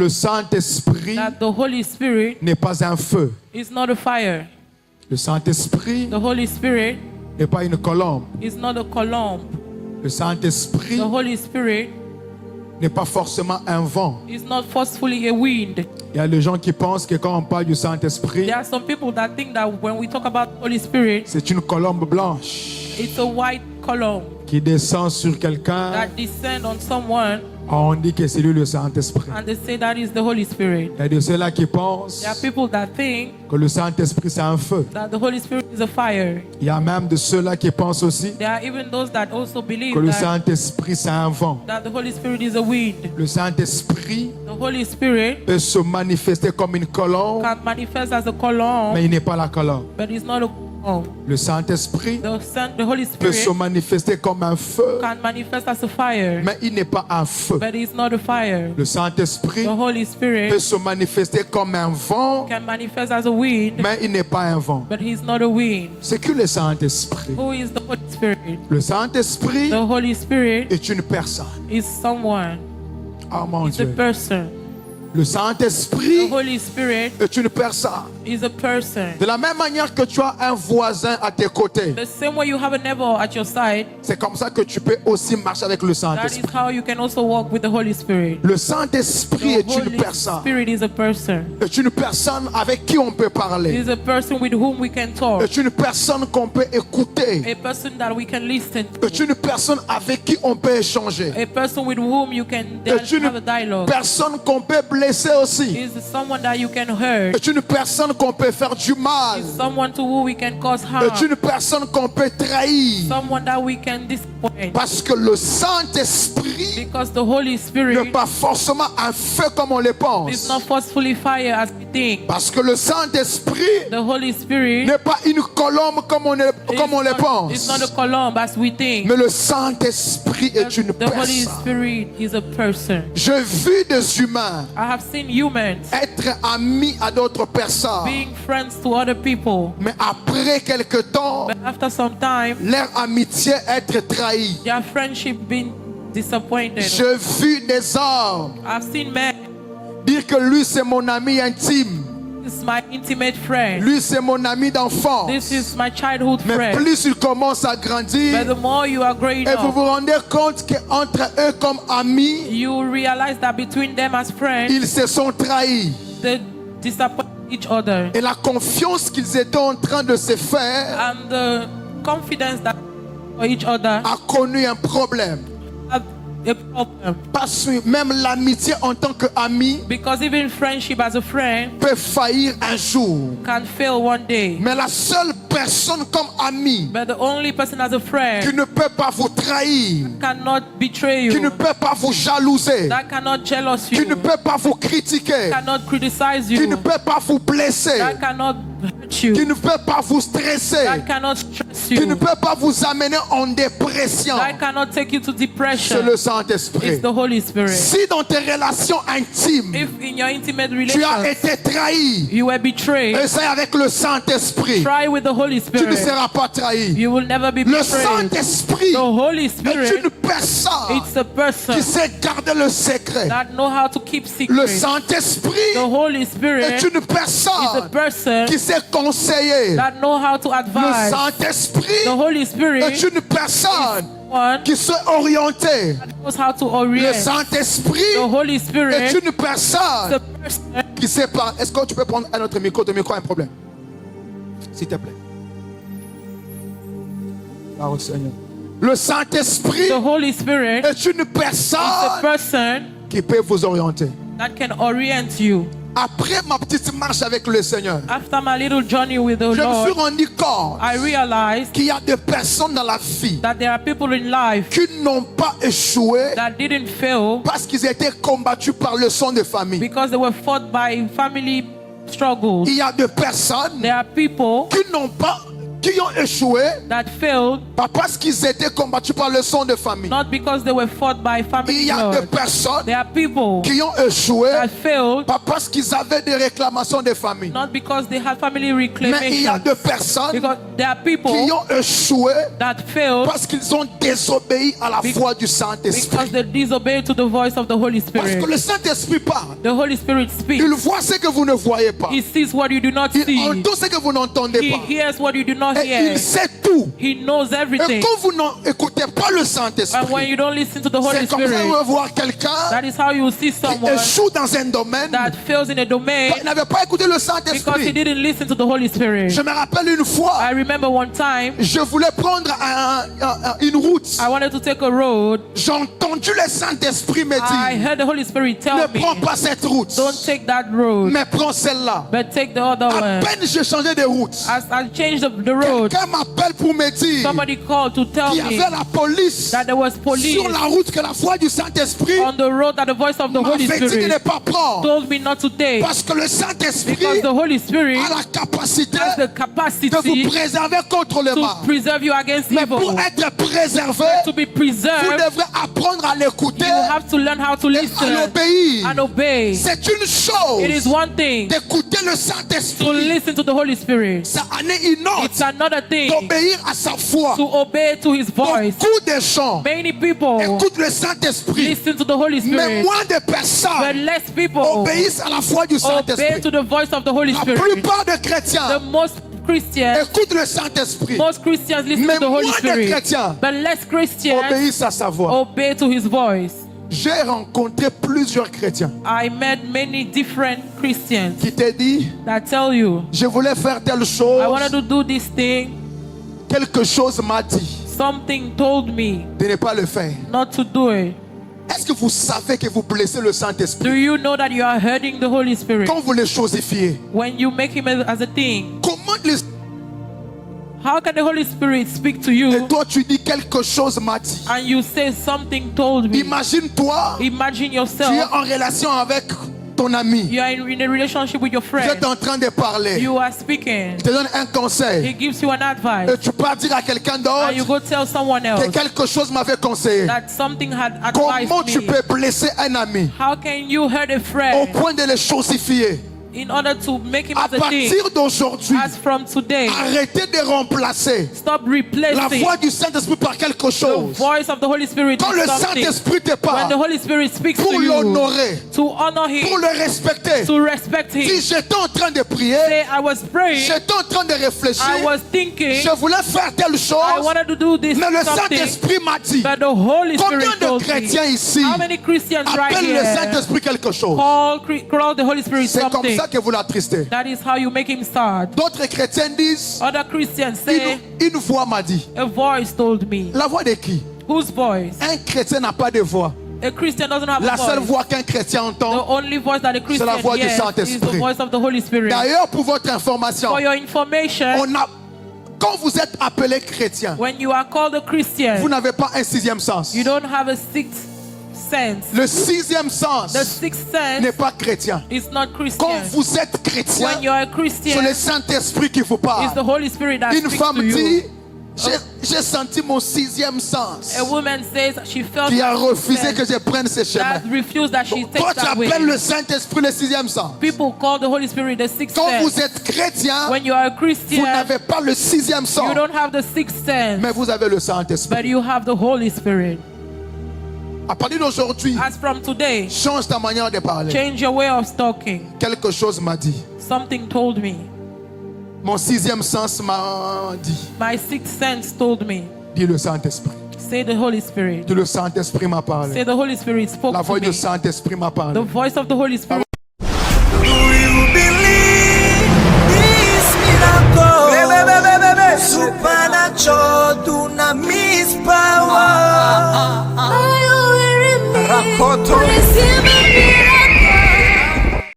le Saint-Esprit that the Holy Spirit n'est pas un feu. is not a fire. Le Saint-Esprit The Holy Spirit n'est pas une colombe. is not a column. Le Saint-Esprit The Holy Spirit n'est pas forcément un vent. is not forcefully a wind. Il y a des gens qui pensent que quand on parle du Saint-Esprit, There are some people that think that when we talk about Holy Spirit, c'est une colombe blanche it's a white column qui descend sur quelqu'un. that descends on someone, On dit que c'est lui le Saint-Esprit. and they say that is the Holy Spirit. Il y a de ceux-là qui pensent There are people that think que le Saint-Esprit c'est un feu. that the Holy Spirit is a fire. Il y a même de ceux-là qui pensent aussi There are even those that also believe que le that Saint-Esprit c'est un vent. the Holy Spirit is a wind. Le Saint-Esprit The Holy Spirit peut se manifester comme une colombe, can manifest as a column, mais il n'est pas la colombe. but it's not a column. Le Saint-Esprit The Holy peut se Spirit manifester comme un feu, can manifest as a fire, mais il n'est pas un feu. but it's not a fire. Le Saint-Esprit The Holy peut Spirit se manifester comme un vent, can manifest as a wind, mais il n'est pas un vent. but he's not a wind. C'est que le Saint-Esprit. Who is the Holy Spirit? Le Saint-Esprit The Holy Spirit est une personne. is someone. Oh mon It's a Dieu. person. Le The Saint-Esprit Holy Spirit est une personne. is a person. De la même manière que tu as un voisin à tes côtés, The same way you have a neighbor at your side, c'est comme ça que tu peux aussi marcher avec le that is Saint-Esprit. how you can also walk with the Holy Spirit. Le Saint-Esprit The est une Holy personne. Spirit is a person. Est une personne avec qui on peut He parler. is a person with whom we can talk. Est une personne qu'on peut écouter. A person that we can listen to. Est une personne avec qui on peut échanger. A person with whom you can Est une have a dialogue. personne qu'on peut blesser aussi. Is someone that you can hurt. Est une personne qu'on peut faire du mal. Is someone to whom we can cause harm. Est une personne qu'on peut trahir. Someone that we can disappoint. Parce que le Saint-Esprit Because the Holy n'est Spirit pas forcément un feu comme on le is pense. not forcefully fire as we think. Parce que le Saint-Esprit The Holy Spirit n'est pas une colombe comme on le it's not a pense. column as we think. Mais le Saint-Esprit est une The Holy personne. Spirit is a person. J'ai vu des humains I have seen humans être amis à d'autres personnes. being friends to other people, Mais après quelque temps, but after some time, leur amitié être trahie. their friendship being disappointed. J'ai vu des hommes I've seen men. dire que lui c'est mon ami intime. This is my intimate friend. Lui c'est mon ami d'enfance. This is my childhood Mais friend. plus il commence à But grandir, the more you are growing et vous up, vous rendez compte qu'entre eux comme amis, you realize that between them as friends, ils se sont trahis. they disappoint each other. Et la confiance qu'ils étaient en train de se faire And the confidence that for each other a connu un problème. have a problem. Parce que même l'amitié en tant qu'ami Because even friendship as a friend peut faillir un jour. can fail one day. Mais la seule personne comme ami But the only person as a qui friend ne peut pas vous trahir, cannot betray qui ne you, peut pas vous jalouser, that cannot jealous qui ne you, peut pas vous critiquer, cannot criticize qui ne you, peut pas vous blesser, that cannot hurt qui you, ne peut pas vous stresser, that cannot stress qui ne you, peut pas vous amener en dépression. that cannot take you to C'est depression. le It's Saint-Esprit. the Holy Spirit. Si dans tes relations intimes, If in your intimate tu as relations été trahi, you were betrayed, essaye avec le Saint-Esprit. try with the Holy Tu ne Spirit. seras pas trahi. You will never be Le betrayed. Saint-Esprit The Holy est Spirit, une personne it's a person qui sait garder le secret. that know how to keep Le secrets. Saint-Esprit The Holy est Spirit une is a personne person qui sait conseiller. that know how to Le advise. Saint-Esprit The Holy est Spirit une personne one qui sait orienter. that knows how to Le orient. Saint-Esprit The Holy est Spirit une is a personne person. qui sait pas. Est-ce que tu peux prendre un autre micro? Ton micro a un problème. S'il te plaît. Parole Seigneur. Le Saint-Esprit The Holy Spirit est une is a personne person qui peut vous orienter. that can orient you. Après ma petite marche avec le Seigneur, After my little journey with the je me suis Lord, rendu compte I realized qu'il y a des personnes dans la vie that there are people in life qui n'ont pas échoué that didn't fail parce qu'ils étaient combattus par le sang de famille. because they were fought by family struggles. Il y a des personnes There are people qui ont échoué, that failed, pas parce qu'ils étaient combattus par le sang de famille. not because they were fought by Il family y a des blood. personnes There are people qui ont échoué, that failed, pas parce qu'ils avaient des réclamations de famille. not because they had family Mais il y a reclamation. des personnes Because there are qui people ont échoué that failed parce qu'ils ont désobéi à la voix du because Saint-Esprit. they disobeyed to the voice of the Holy Parce que Spirit. le Saint-Esprit parle. The Holy Spirit speaks. Il voit ce que vous ne voyez pas. He sees what you do not Il see. entend ce que vous n'entendez He pas. hears what you do not Et hear. il sait tout. He knows Et everything. quand vous n'écoutez pas le And when Saint-Esprit, you don't listen to the Holy c'est comme ça que Spirit, vous voir quelqu'un that is how you will see qui someone échoue dans un domaine. that fails in a domain Il n'avait pas écouté le because he Saint-Esprit. didn't listen to the Holy Spirit. Je me rappelle une fois, I remember one time je voulais prendre une route. I wanted to take a road. J'ai entendu le Saint-Esprit me I dire, heard the Holy Spirit ne tell me, prends pas cette route, don't take that road, mais prends celle-là. but take the other À one. peine j'ai changé de route, As I changed the road, quelqu'un m'appelle pour me dire somebody called to tell qu'il y me avait la police that there was police sur la route, que la voix du Saint-Esprit on the road that the voice of the Holy m'avait dit de ne Spirit pas prendre. told me not to take, Parce que le Saint-Esprit because the Holy Spirit a la capacité has the de vous capacity préserver contre le to mal. preserve you against Mais evil. pour être préservé, To be vous preserved, devrez apprendre à l'écouter you have to learn how to et à listen l'obéir. and obey. C'est une chose It is one thing d'écouter le to Saint-Esprit. listen to the Holy Spirit. Ça en est une It's autre another thing d'obéir à sa voix. to obey to His voice. Beaucoup de gens Many people écoutent le Saint-Esprit, listen to the Holy mais Spirit, moins de but personnes less people obéissent à la voix du obey Saint-Esprit. to the voice of the Holy La Spirit. plupart des The chrétiens most Christians, écoutent le Saint-Esprit, most Christians listen mais to the Holy moins de Spirit, chrétiens but less Christians obéissent à sa voix. obey to His voice. J'ai rencontré plusieurs chrétiens I met many different Christians qui te disent, that tell you, je voulais faire telle I wanted chose, to do this thing, quelque chose m'a dit something told me de ne pas le faire. not to do it. Est-ce que vous savez que vous blessez le Do Saint-Esprit you know that you are hurting the Holy Spirit quand vous le chosifiez? when you make Him as a thing? Comment les... How can the Holy Spirit speak to Et you toi tu dis quelque chose m'a dit. and you say something told me? Imagine-toi, Imagine tu es yourself, en relation avec ton ami. you are in a relationship with your Vous friend. êtes en train de parler. You are speaking. Je te donne un He conseil. gives you an advice. Et tu peux dire à quelqu'un And you d'autre go tell someone que else quelque chose m'avait conseillé. that something had Comment tu advised me. peux blesser un ami How can you hurt a au friend point de le chosifier? in order to make him À as a thing? partir d'aujourd'hui, As from today, arrêtez de remplacer stop la replacing voix du Saint-Esprit par quelque the chose. voice of the Holy Spirit Quand le with something. Saint-Esprit te When the parle, Holy Spirit speaks pour to you, l'honorer, to honor Him, pour le respecter, to respect si Him. j'étais en train de prier, Say, I was praying, j'étais en train de réfléchir, I was thinking, je voulais faire telle I chose, wanted to do this mais le something, Saint-Esprit m'a dit. but the Holy Combien Spirit de told chrétiens me. ici How many Christians right appellent le here Saint-Esprit quelque chose? call the Holy Spirit C'est comme something? ça que vous l'attristez. That is how you make Him start. D'autres chrétiens disent, Other Christians say, une voix m'a dit. a voice told me. La voix de qui? Whose voice? Un chrétien n'a pas de voix. A Christian doesn't have La a seule voice. voix qu'un chrétien The entend. only voice that a Christian la voix du hears is the Saint-Esprit. voice of the Holy Spirit. D'ailleurs, pour votre information, For your information, quand vous êtes appelé chrétien, when you are called a vous Christian, n'avez pas un sixième sens. you don't have a sixth sense. Le sixième sens The sixth n'est sense pas chrétien. is not Quand Christian. vous êtes chrétien, When you are a c'est Christian, le Saint-Esprit qui vous it's parle. the Holy Spirit that Une speaks femme to you. dit, j'ai senti mon sixième sens A woman says she felt qui a refusé sense que je prenne ce chemin. that refused that she Toi, takes tu that way. appelles le Saint-Esprit le sixième sens. People call the Holy Spirit the sixth Quand vous sense. êtes chrétien, When you are a vous Christian, n'avez pas le sixième sens, you don't have the sixth sense, mais vous avez le Saint-Esprit. but you have the Holy Spirit. À partir d'aujourd'hui, As from today, change ta manière de parler. change your way of talking. Quelque chose m'a dit. Something told me. Mon sixième sens m'a dit. My sixth sense told me. Dis le Saint-Esprit. Say the Holy Spirit. Dis le Saint-Esprit m'a parlé. Say the Holy Spirit spoke La to voix me. du Saint-Esprit m'a parlé. The voice of the Holy Spirit. Do you believe this miracle? Supernatural dunamis power. Rakoto